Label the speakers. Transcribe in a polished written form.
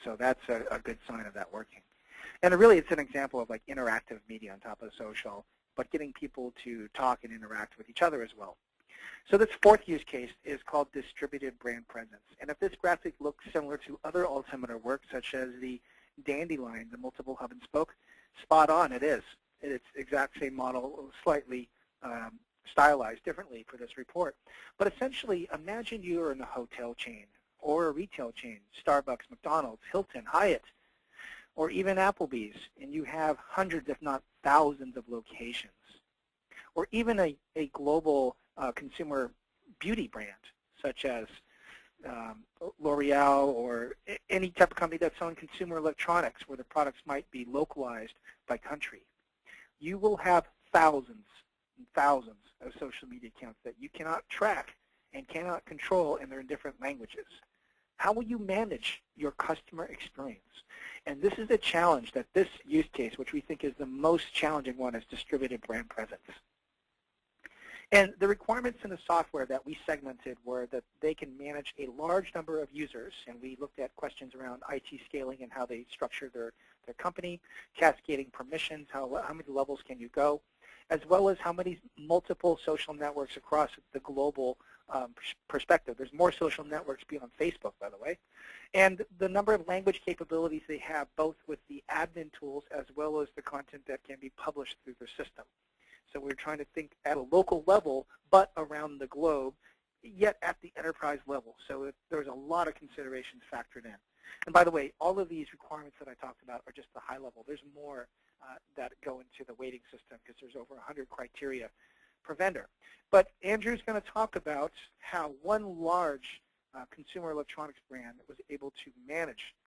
Speaker 1: So that's a good sign of that working. And really, it's an example of like interactive media on top of social, but getting people to talk and interact with each other as well. So this fourth use case is called distributed brand presence. And if this graphic looks similar to other Altimeter work, such as the dandelion, the multiple hub and spoke, spot on, it is. It's exact same model, slightly stylized differently for this report. But essentially, imagine you're in a hotel chain or a retail chain, Starbucks, McDonald's, Hilton, Hyatt, or even Applebee's, and you have hundreds, if not thousands, of locations. Or even a global consumer beauty brand, such as L'Oreal or any type of company that's selling consumer electronics where the products might be localized by country. You will have thousands and thousands of social media accounts that you cannot track and cannot control, and they're in different languages. How will you manage your customer experience? And this is a challenge that this use case, which we think is the most challenging one, is distributed brand presence. And the requirements in the software that we segmented were that they can manage a large number of users, and we looked at questions around IT scaling and how they structure their company, cascading permissions, how many levels can you go, as well as how many multiple social networks across the global perspective. There's more social networks beyond Facebook, by the way. And the number of language capabilities they have, both with the admin tools as well as the content that can be published through their system. So we're trying to think at a local level, but around the globe, yet at the enterprise level. So there's a lot of considerations factored in. And by the way, all of these requirements that I talked about are just the high level. There's more that go into the weighting system because there's over 100 criteria per vendor. But Andrew's going to talk about how one large consumer electronics brand was able to manage